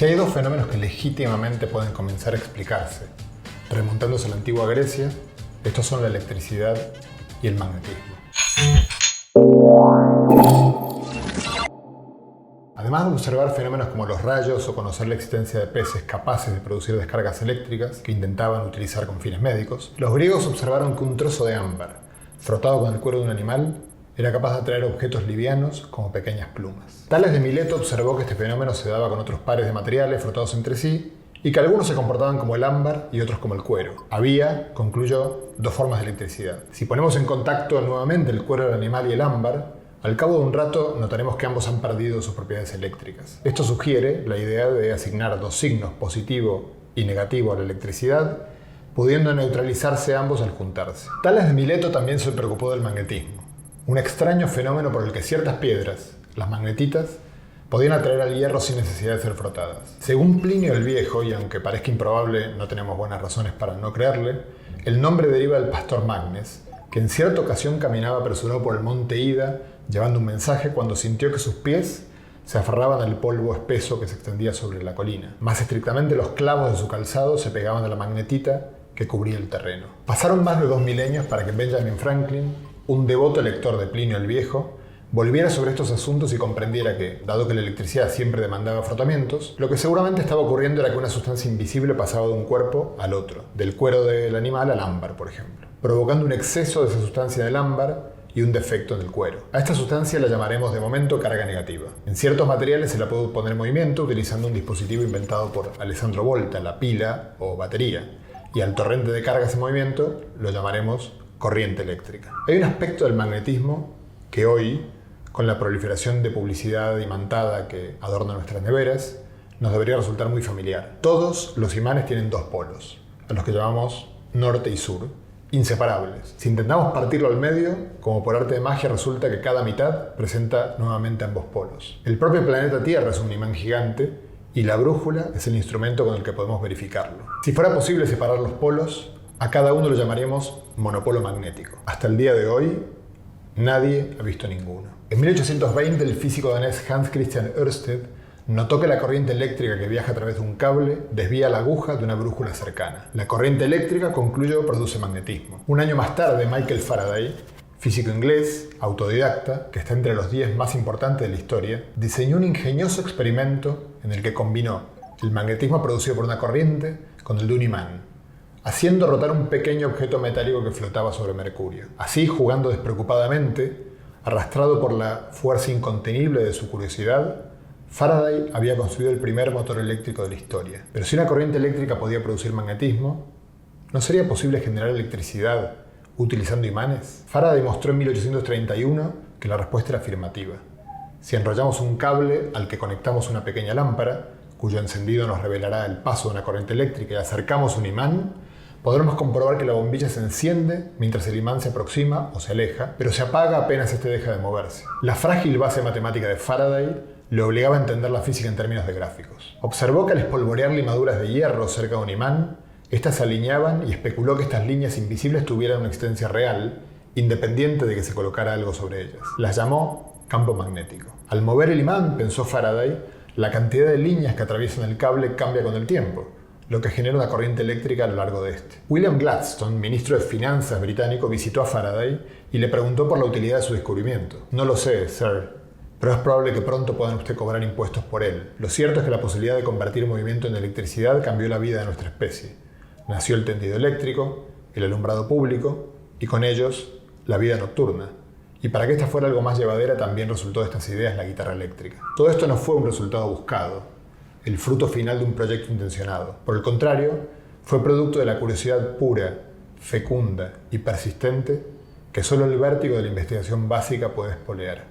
Si hay dos fenómenos que legítimamente pueden comenzar a explicarse, remontándose a la antigua Grecia, estos son la electricidad y el magnetismo. Además de observar fenómenos como los rayos o conocer la existencia de peces capaces de producir descargas eléctricas que intentaban utilizar con fines médicos, los griegos observaron que un trozo de ámbar, frotado con el cuero de un animal, era capaz de atraer objetos livianos como pequeñas plumas. Tales de Mileto observó que este fenómeno se daba con otros pares de materiales frotados entre sí y que algunos se comportaban como el ámbar y otros como el cuero. Había, concluyó, dos formas de electricidad. Si ponemos en contacto nuevamente el cuero del animal y el ámbar, al cabo de un rato notaremos que ambos han perdido sus propiedades eléctricas. Esto sugiere la idea de asignar dos signos, positivo y negativo, a la electricidad, pudiendo neutralizarse ambos al juntarse. Tales de Mileto también se preocupó del magnetismo, un extraño fenómeno por el que ciertas piedras, las magnetitas, podían atraer al hierro sin necesidad de ser frotadas. Según Plinio el Viejo, y aunque parezca improbable, no tenemos buenas razones para no creerle, el nombre deriva del pastor Magnes, que en cierta ocasión caminaba apresurado por el monte Ida, llevando un mensaje cuando sintió que sus pies se aferraban al polvo espeso que se extendía sobre la colina. Más estrictamente, los clavos de su calzado se pegaban a la magnetita que cubría el terreno. Pasaron más de 2 milenios para que Benjamin Franklin, un devoto lector de Plinio el Viejo, volviera sobre estos asuntos y comprendiera que, dado que la electricidad siempre demandaba frotamientos, lo que seguramente estaba ocurriendo era que una sustancia invisible pasaba de un cuerpo al otro, del cuero del animal al ámbar, por ejemplo, provocando un exceso de esa sustancia del ámbar y un defecto en el cuero. A esta sustancia la llamaremos de momento carga negativa. En ciertos materiales se la puede poner en movimiento utilizando un dispositivo inventado por Alessandro Volta, la pila o batería, y al torrente de cargas en movimiento lo llamaremos corriente eléctrica. Hay un aspecto del magnetismo que hoy, con la proliferación de publicidad imantada que adorna nuestras neveras, nos debería resultar muy familiar. Todos los imanes tienen dos polos, a los que llamamos norte y sur, inseparables. Si intentamos partirlo al medio, como por arte de magia resulta que cada mitad presenta nuevamente ambos polos. El propio planeta Tierra es un imán gigante y la brújula es el instrumento con el que podemos verificarlo. Si fuera posible separar los polos, a cada uno lo llamaríamos monopolo magnético. Hasta el día de hoy, nadie ha visto ninguno. En 1820, el físico danés Hans Christian Ørsted notó que la corriente eléctrica que viaja a través de un cable desvía la aguja de una brújula cercana. La corriente eléctrica, concluyó, produce magnetismo. Un año más tarde, Michael Faraday, físico inglés, autodidacta, que está entre los 10 más importantes de la historia, diseñó un ingenioso experimento en el que combinó el magnetismo producido por una corriente con el de un imán, haciendo rotar un pequeño objeto metálico que flotaba sobre Mercurio. Así, jugando despreocupadamente, arrastrado por la fuerza incontenible de su curiosidad, Faraday había construido el primer motor eléctrico de la historia. Pero si una corriente eléctrica podía producir magnetismo, ¿no sería posible generar electricidad utilizando imanes? Faraday mostró en 1831 que la respuesta era afirmativa. Si enrollamos un cable al que conectamos una pequeña lámpara, cuyo encendido nos revelará el paso de una corriente eléctrica, y acercamos un imán, podremos comprobar que la bombilla se enciende mientras el imán se aproxima o se aleja, pero se apaga apenas este deja de moverse. La frágil base matemática de Faraday le obligaba a entender la física en términos de gráficos. Observó que al espolvorear limaduras de hierro cerca de un imán, estas se alineaban y especuló que estas líneas invisibles tuvieran una existencia real, independiente de que se colocara algo sobre ellas. Las llamó campo magnético. Al mover el imán, pensó Faraday, la cantidad de líneas que atraviesan el cable cambia con el tiempo, lo que genera una corriente eléctrica a lo largo de este. William Gladstone, ministro de Finanzas británico, visitó a Faraday y le preguntó por la utilidad de su descubrimiento. No lo sé, sir, pero es probable que pronto puedan usted cobrar impuestos por él. Lo cierto es que la posibilidad de convertir movimiento en electricidad cambió la vida de nuestra especie. Nació el tendido eléctrico, el alumbrado público y con ellos la vida nocturna. Y para que esta fuera algo más llevadera también resultó de estas ideas la guitarra eléctrica. Todo esto no fue un resultado buscado, el fruto final de un proyecto intencionado. Por el contrario, fue producto de la curiosidad pura, fecunda y persistente que solo el vértigo de la investigación básica puede espolear.